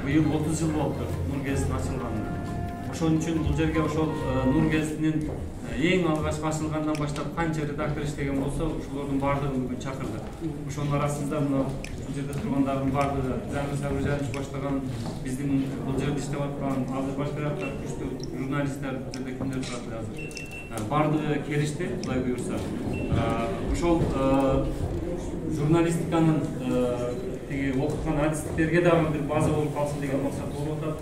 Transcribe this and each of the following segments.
быйыл 30 жыл болду Нур гезитин ачылганына. Ошон үчүн бул жерге ошол Нур гезитинин эң алгачкы ачылгандан баштап канча редактор иштеген болсо, ошолордун баардыгын бүгүн чакырдык. Ошонун арасында мына бул жерде тургандардын баардыгы Жаңы Сабыржанович баштаган биздин бул жерде иштеп аткан азыр башка жакта күчтүү журналисттер бул жерде кимдер турат азыр. Баардыгы келишти, Кудай буйрса. Ошол журналистиканын окуткан адистиктерге дагы бир база болуп калсын деген максат болуп атат.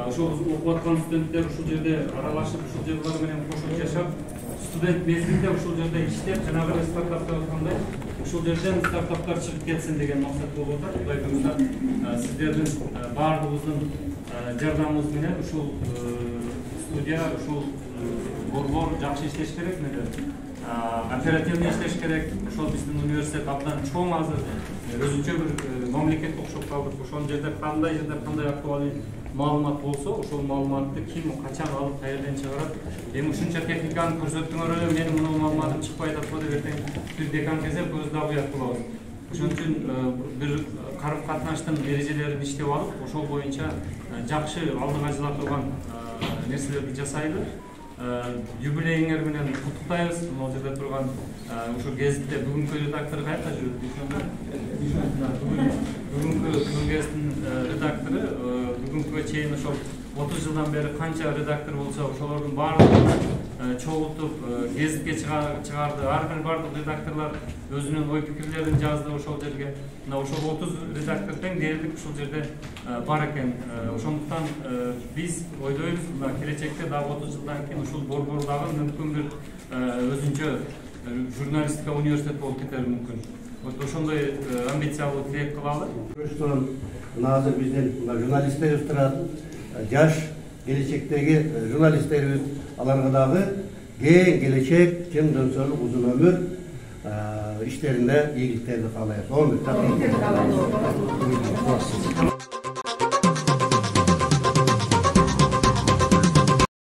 Ошол окуп аткан студенттер ушул жерде аралашып, ушул жерлер менен кошуп жашап, студент мезгилде ушул жерде иштеп, жанагы стартаптар аткандай, ушул жерден стартаптар чыгып кетсин деген максат болуп атат. Кудай буйрса, сиздердин баардыгыбыздын жардамыңыз менен ушул студия, ушул борбор жакшы иштеш керек, оперативный иштеш керек. Ошол биздин университет абдан чоң азыр өзүнчө бир мамлекет окшоп калдык. Ошол жерде кандай актуалдуу маалымат болсо, ошол маалыматты ким качан алып, каерден чыгарат. Эми ушунча техниканы көрсөттүңөр эле, менин мына маалыматым чыкпай атат деп эртең бир декан келсе көз дагы уят кылабыз. Ошон үчүн бир карым катнаштын эрежелерин иштеп алып, ошол боюнча жакшы алдыга жыла турган нерселерди жасайлы. Юбилейиңер менен куттуктайбыз. Могу жерде турган ушул гезитте бүгүнкү редактор кайерде жүрөт? Бүгүнкү гезиттин редактору бүгүнкүгө чейин ошол 30 жылдан бери канча редактор болсо, ошолордун баардыгын чогултуп гезитке чыгарды. Ар бир бардык редакторлор өзүнүн ой пикирлерин жазды ошол жерге. Мына ошол 30 редактор тең дээрлик ушул жерде бар экен. Ошондуктан биз ойдойбуз, мына келечекте дагы 30 жылдан кийин ушул борбор дагы мүмкүн бир өзүнчө журналистика университет болуп кетери мүмкүн. Ошондой амбициялуу тилек кылалы. Мына азыр биздин журналисттерибиз турат, жаш келечектеги журналисттерибиз, аларга дагы кең келечек, чын дөнсөлүк, узун өмүр иштеринде ийгиликтерди каалайбыз.